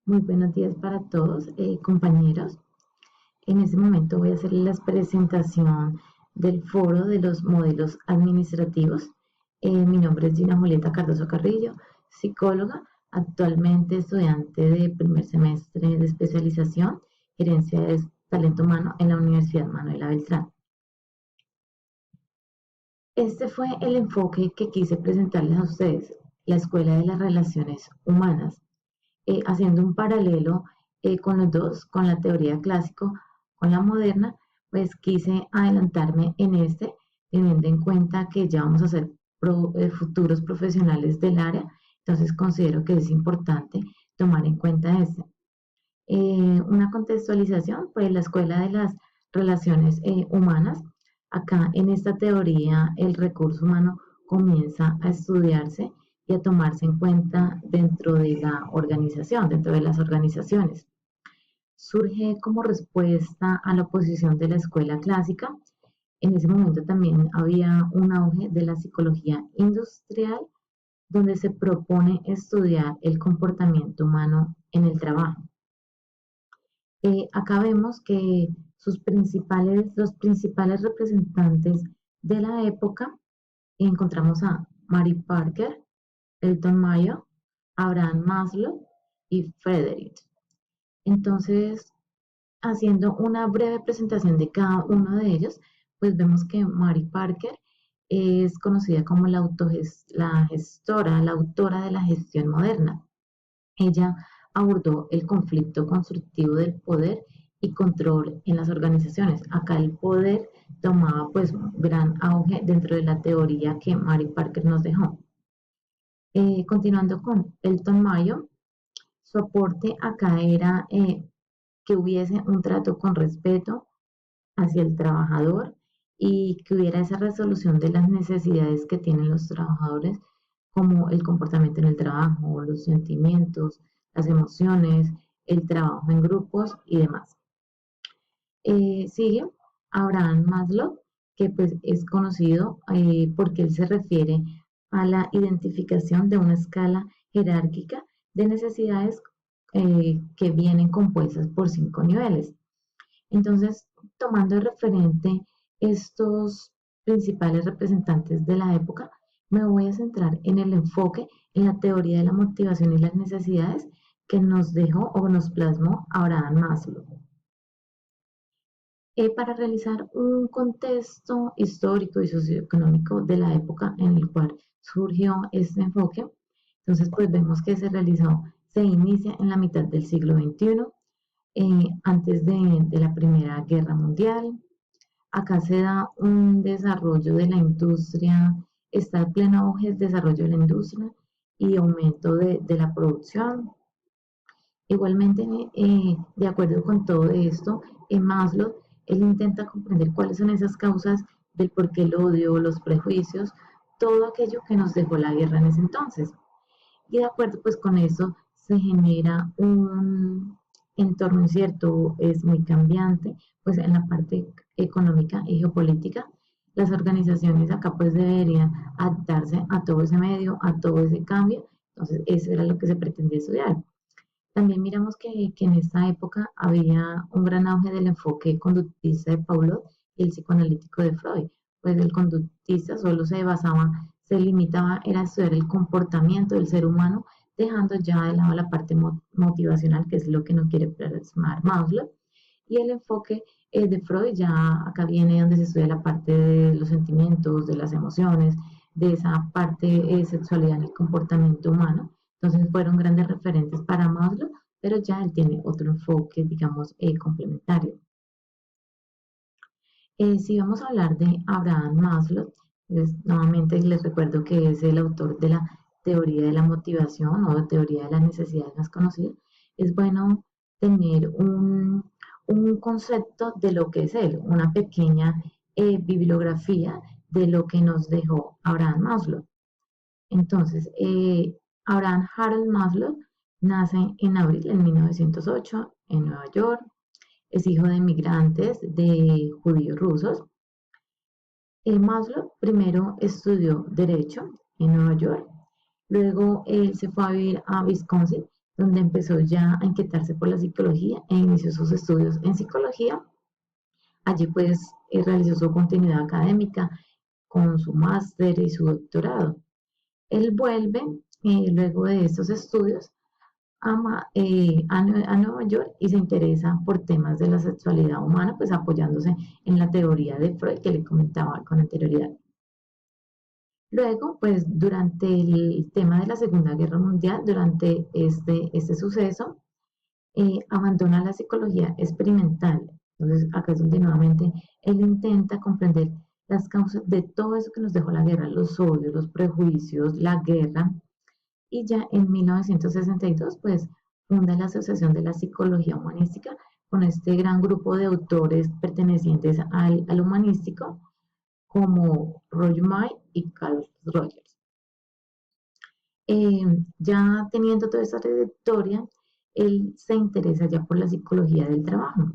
Muy buenos días para todos, compañeros. En este momento voy a hacer la presentación del foro de los modelos administrativos. Mi nombre es Gina Julieta Cardoso Carrillo, psicóloga, actualmente estudiante de primer semestre de especialización, gerencia de talento humano en la Universidad Manuela Beltrán. Este fue el enfoque que quise presentarles a ustedes, la Escuela de las Relaciones Humanas, haciendo un paralelo con los dos, con la teoría clásica, con la moderna, pues quise adelantarme en este, teniendo en cuenta que ya vamos a ser futuros profesionales del área, entonces considero que es importante tomar en cuenta este. Una contextualización, pues la Escuela de las Relaciones Humanas, acá en esta teoría el recurso humano comienza a estudiarse y a tomarse en cuenta dentro de la organización, dentro de las organizaciones. Surge como respuesta a la oposición de la escuela clásica. En ese momento también había un auge de la psicología industrial, donde se propone estudiar el comportamiento humano en el trabajo. Acá vemos que los principales representantes de la época encontramos a Mary Parker, Elton Mayo, Abraham Maslow y Frederick. Entonces, haciendo una breve presentación de cada uno de ellos, pues vemos que Mary Parker es conocida como la gestora, la autora de la gestión moderna. Ella abordó el conflicto constructivo del poder y control en las organizaciones. Acá el poder tomaba pues gran auge dentro de la teoría que Mary Parker nos dejó. Continuando con Elton Mayo, su aporte acá era que hubiese un trato con respeto hacia el trabajador y que hubiera esa resolución de las necesidades que tienen los trabajadores, como el comportamiento en el trabajo, los sentimientos, las emociones, el trabajo en grupos y demás. Sigue Abraham Maslow, que pues es conocido porque él se refiere a la identificación de una escala jerárquica de necesidades que vienen compuestas por 5 niveles. Entonces, tomando de referente estos principales representantes de la época, me voy a centrar en el enfoque en la teoría de la motivación y las necesidades que nos dejó o nos plasmó Abraham Maslow. Para realizar un contexto histórico y socioeconómico de la época en el cual surgió este enfoque, entonces pues vemos que se inicia en la mitad del siglo XXI, antes de la Primera Guerra Mundial. Acá se da un desarrollo de la industria, está en pleno auge el desarrollo de la industria y aumento de la producción. Igualmente, de acuerdo con todo esto, en Maslow, él intenta comprender cuáles son esas causas del por qué el odio, los prejuicios, todo aquello que nos dejó la guerra en ese entonces. Y de acuerdo pues con eso se genera un entorno incierto, es muy cambiante, pues en la parte económica y geopolítica, las organizaciones acá pues deberían adaptarse a todo ese medio, a todo ese cambio, entonces eso era lo que se pretendía estudiar. También miramos que en esta época había un gran auge del enfoque conductista de Paulo y el psicoanalítico de Freud, pues el conductista solo se limitaba era a estudiar el comportamiento del ser humano, dejando ya de lado la parte motivacional, que es lo que no quiere plasmar Maslow, y el enfoque de Freud ya acá viene donde se estudia la parte de los sentimientos, de las emociones, de esa parte sexualidad en el comportamiento humano. Entonces fueron grandes referentes para Maslow, pero ya él tiene otro enfoque, digamos, complementario. Si vamos a hablar de Abraham Maslow, pues, nuevamente les recuerdo que es el autor de la teoría de la motivación o teoría de las necesidades más conocida. Es bueno tener un concepto de lo que es él, una pequeña bibliografía de lo que nos dejó Abraham Maslow. Entonces, Abraham Harold Maslow nace en abril de 1908 en Nueva York. Es hijo de inmigrantes de judíos rusos. Maslow primero estudió Derecho en Nueva York. Luego él se fue a vivir a Wisconsin, donde empezó ya a inquietarse por la psicología e inició sus estudios en psicología. Allí pues realizó su continuidad académica con su máster y su doctorado. Él vuelve luego de estos estudios a Nueva York y se interesa por temas de la sexualidad humana, pues apoyándose en la teoría de Freud que le comentaba con anterioridad. Luego, pues durante el tema de la Segunda Guerra Mundial, durante este suceso, abandona la psicología experimental. Entonces, acá es donde nuevamente él intenta comprender las causas de todo eso que nos dejó la guerra, los odios, los prejuicios, la guerra. Y ya en 1962, pues, funda la Asociación de la Psicología Humanística con este gran grupo de autores pertenecientes al humanístico, como Roger May y Carl Rogers. Ya teniendo toda esa trayectoria, él se interesa ya por la psicología del trabajo.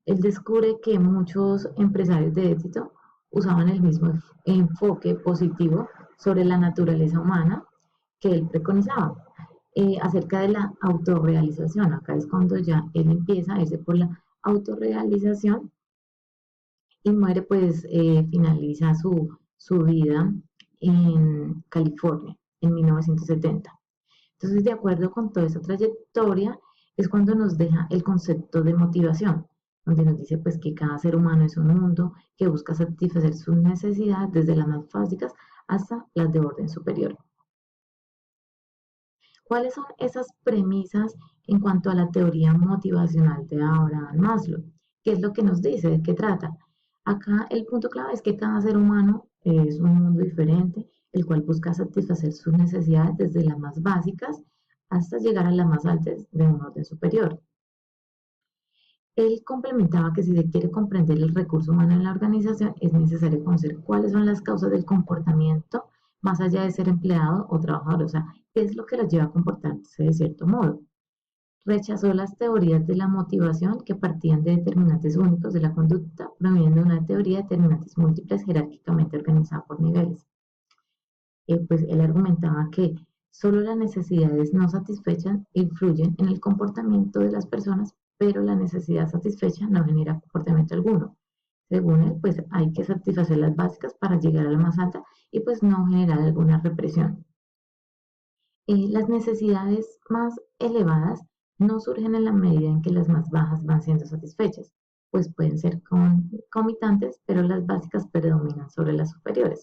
Él descubre que muchos empresarios de éxito usaban el mismo enfoque positivo sobre la naturaleza humana que él preconizaba, acerca de la autorrealización. Acá es cuando ya él empieza a irse por la autorrealización y muere, pues finaliza su vida en California en 1970. Entonces, de acuerdo con toda esa trayectoria, es cuando nos deja el concepto de motivación, donde nos dice pues que cada ser humano es un mundo que busca satisfacer sus necesidades desde las más básicas hasta las de orden superior. ¿Cuáles son esas premisas en cuanto a la teoría motivacional de Abraham Maslow? ¿Qué es lo que nos dice? ¿De qué trata? Acá el punto clave es que cada ser humano es un mundo diferente, el cual busca satisfacer sus necesidades desde las más básicas hasta llegar a las más altas de un orden superior. Él complementaba que si se quiere comprender el recurso humano en la organización, es necesario conocer cuáles son las causas del comportamiento más allá de ser empleado o trabajador, o sea, qué es lo que los lleva a comportarse de cierto modo. Rechazó las teorías de la motivación que partían de determinantes únicos de la conducta, promoviendo una teoría de determinantes múltiples jerárquicamente organizada por niveles. Pues él argumentaba que solo las necesidades no satisfechas influyen en el comportamiento de las personas, pero la necesidad satisfecha no genera comportamiento alguno. Según él, pues hay que satisfacer las básicas para llegar a la más alta y pues no generar alguna represión. Las necesidades más elevadas no surgen en la medida en que las más bajas van siendo satisfechas, pues pueden ser comitantes, pero las básicas predominan sobre las superiores.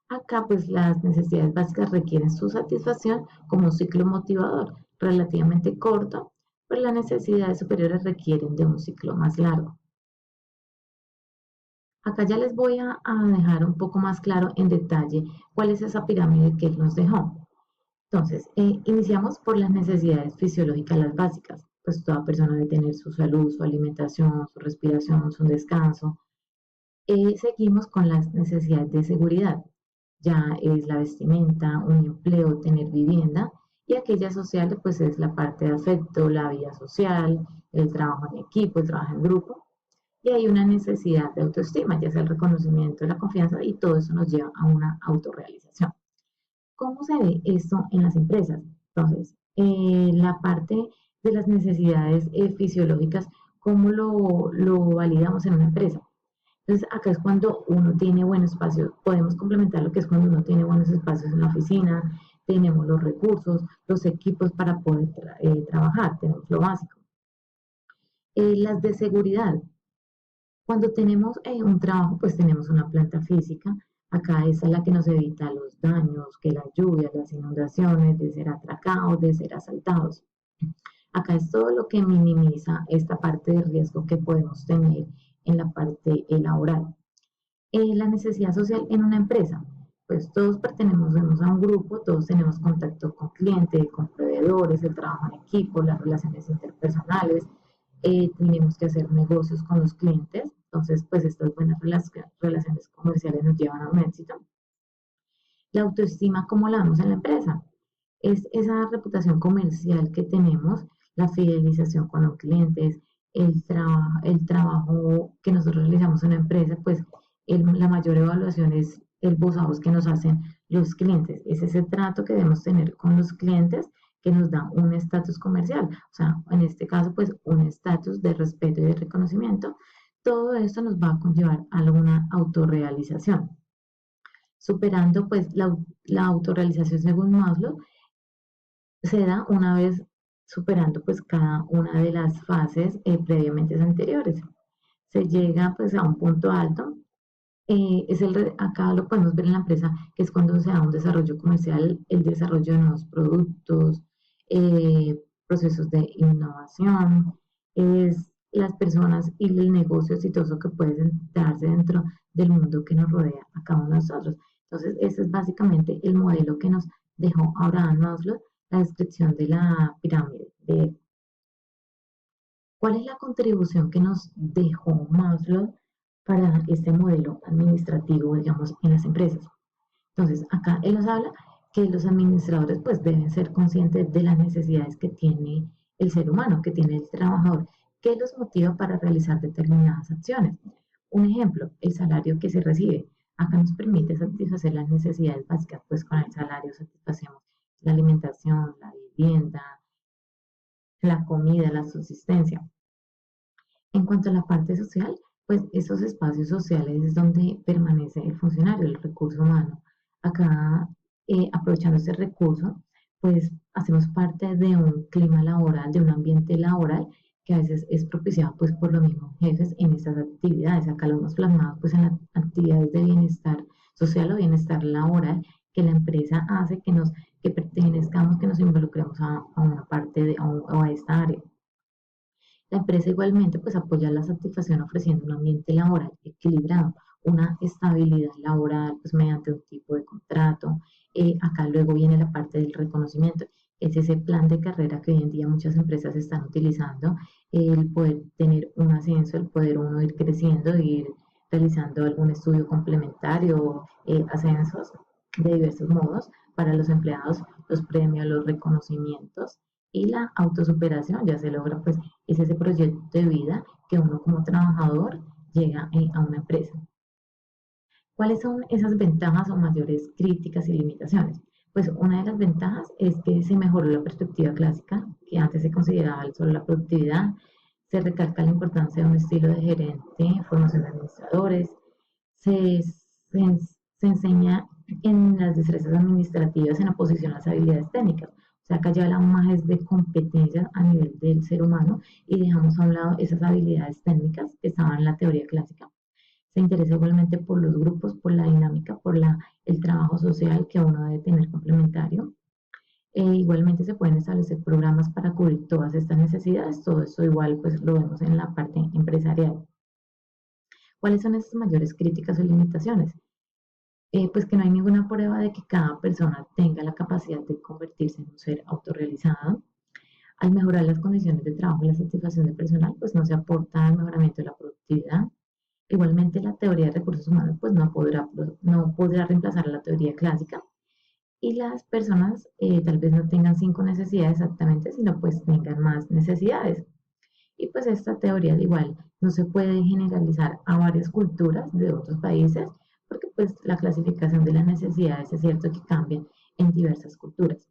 Acá, pues las necesidades básicas requieren su satisfacción como un ciclo motivador relativamente corto, pero las necesidades superiores requieren de un ciclo más largo. Acá ya les voy a dejar un poco más claro en detalle cuál es esa pirámide que él nos dejó. Entonces, iniciamos por las necesidades fisiológicas, las básicas. Pues toda persona debe tener su salud, su alimentación, su respiración, su descanso. Seguimos con las necesidades de seguridad. Ya es la vestimenta, un empleo, tener vivienda. Y aquella social, pues es la parte de afecto, la vida social, el trabajo en equipo, el trabajo en grupo. Y hay una necesidad de autoestima, ya sea el reconocimiento, la confianza, y todo eso nos lleva a una autorrealización. ¿Cómo se ve esto en las empresas? Entonces, la parte de las necesidades fisiológicas, ¿cómo lo validamos en una empresa? Entonces, acá es cuando uno tiene buen espacio, podemos complementar lo que es cuando uno tiene buenos espacios en la oficina, tenemos los recursos, los equipos para poder trabajar, tenemos lo básico. Las de seguridad, cuando tenemos un trabajo, pues tenemos una planta física. Acá esa es la que nos evita los daños, que las lluvias, las inundaciones, de ser atracados, de ser asaltados. Acá es todo lo que minimiza esta parte de riesgo que podemos tener en la parte laboral. La necesidad social en una empresa. Pues todos pertenecemos a un grupo, todos tenemos contacto con clientes, con proveedores, el trabajo en equipo, las relaciones interpersonales, tenemos que hacer negocios con los clientes, entonces pues estas buenas relaciones comerciales nos llevan a un éxito. La autoestima, ¿cómo la damos en la empresa? Es esa reputación comercial que tenemos, la fidelización con los clientes, el trabajo que nosotros realizamos en la empresa, pues la mayor evaluación es el voz a voz que nos hacen los clientes. Es ese trato que debemos tener con los clientes que nos da un estatus comercial, o sea, en este caso, pues un estatus de respeto y de reconocimiento. Todo esto nos va a conllevar a una autorrealización. Superando pues la autorrealización según Maslow se da una vez superando pues cada una de las fases previamente anteriores. Se llega pues a un punto alto. Acá lo podemos ver en la empresa, que es cuando se da un desarrollo comercial, el desarrollo de nuevos productos, procesos de innovación, es las personas y el negocio exitoso que puede darse dentro del mundo que nos rodea a cada uno de nosotros. Entonces, ese es básicamente el modelo que nos dejó Abraham Maslow, la descripción de la pirámide. ¿Cuál es la contribución que nos dejó Maslow para este modelo administrativo, digamos, en las empresas? Entonces, acá él nos habla que los administradores pues deben ser conscientes de las necesidades que tiene el ser humano, que tiene el trabajador, que los motiva para realizar determinadas acciones. Un ejemplo, el salario que se recibe. Acá nos permite satisfacer las necesidades básicas, pues con el salario satisfacemos la alimentación, la vivienda, la comida, la subsistencia. En cuanto a la parte social, pues esos espacios sociales es donde permanece el funcionario, el recurso humano. Acá, aprovechando ese recurso, pues hacemos parte de un clima laboral, de un ambiente laboral que a veces es propiciado pues por los mismos jefes en estas actividades. Acá lo hemos plasmado pues en las actividades de bienestar social o bienestar laboral que la empresa hace que pertenezcamos, que nos involucremos a una parte o a esta área. La empresa igualmente pues apoya la satisfacción ofreciendo un ambiente laboral equilibrado, una estabilidad laboral pues mediante un tipo de contrato. Acá luego viene la parte del reconocimiento, es ese plan de carrera que hoy en día muchas empresas están utilizando, el poder tener un ascenso, el poder uno ir creciendo, ir realizando algún estudio complementario, ascensos de diversos modos para los empleados, los premios, los reconocimientos y la autosuperación ya se logra pues es ese proyecto de vida que uno como trabajador llega a una empresa. ¿Cuáles son esas ventajas o mayores críticas y limitaciones? Pues una de las ventajas es que se mejoró la perspectiva clásica, que antes se consideraba solo la productividad, se recalca la importancia de un estilo de gerente, formación de administradores, se, se, se enseña en las destrezas administrativas en oposición a las habilidades técnicas. O sea, acá ya hablamos más de competencias a nivel del ser humano y dejamos a un lado esas habilidades técnicas que estaban en la teoría clásica. Se interesa igualmente por los grupos, por la dinámica, el trabajo social que uno debe tener complementario. Igualmente se pueden establecer programas para cubrir todas estas necesidades. Todo esto igual pues lo vemos en la parte empresarial. ¿Cuáles son esas mayores críticas o limitaciones? Pues que no hay ninguna prueba de que cada persona tenga la capacidad de convertirse en un ser autorrealizado. Al mejorar las condiciones de trabajo y la satisfacción del personal, pues no se aporta al mejoramiento de la productividad. Igualmente, la teoría de recursos humanos pues no podrá reemplazar a la teoría clásica y las personas tal vez no tengan 5 necesidades exactamente, sino pues tengan más necesidades. Y pues esta teoría de igual no se puede generalizar a varias culturas de otros países porque pues la clasificación de las necesidades es cierto que cambian en diversas culturas.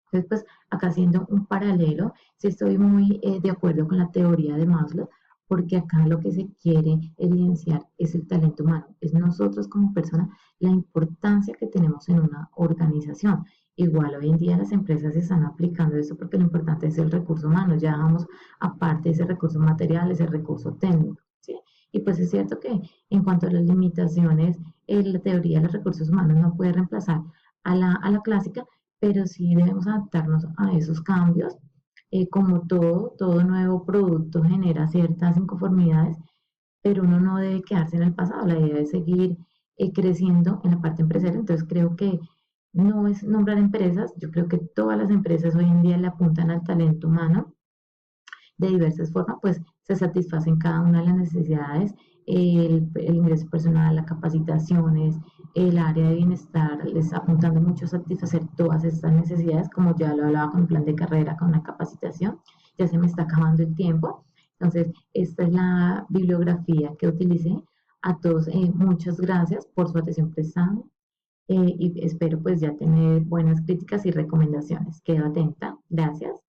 Entonces, pues acá haciendo un paralelo, sí estoy muy de acuerdo con la teoría de Maslow, porque acá lo que se quiere evidenciar es el talento humano, es nosotros como personas, la importancia que tenemos en una organización. Igual hoy en día las empresas están aplicando eso porque lo importante es el recurso humano, ya vamos aparte de ese recurso material, ese recurso técnico, ¿sí? Y pues es cierto que en cuanto a las limitaciones, la teoría de los recursos humanos no puede reemplazar a la clásica, pero sí debemos adaptarnos a esos cambios. Como todo nuevo producto genera ciertas inconformidades, pero uno no debe quedarse en el pasado, la idea es seguir creciendo en la parte empresarial. Entonces creo que no es nombrar empresas, yo creo que todas las empresas hoy en día le apuntan al talento humano de diversas formas, pues se satisfacen cada una de las necesidades, el ingreso personal, las capacitaciones, el área de bienestar, les apuntando mucho a satisfacer todas estas necesidades, como ya lo hablaba con un plan de carrera, con una capacitación, ya se me está acabando el tiempo. Entonces, esta es la bibliografía que utilicé. A todos, muchas gracias por su atención prestada. y espero pues ya tener buenas críticas y recomendaciones. Quedo atenta. Gracias.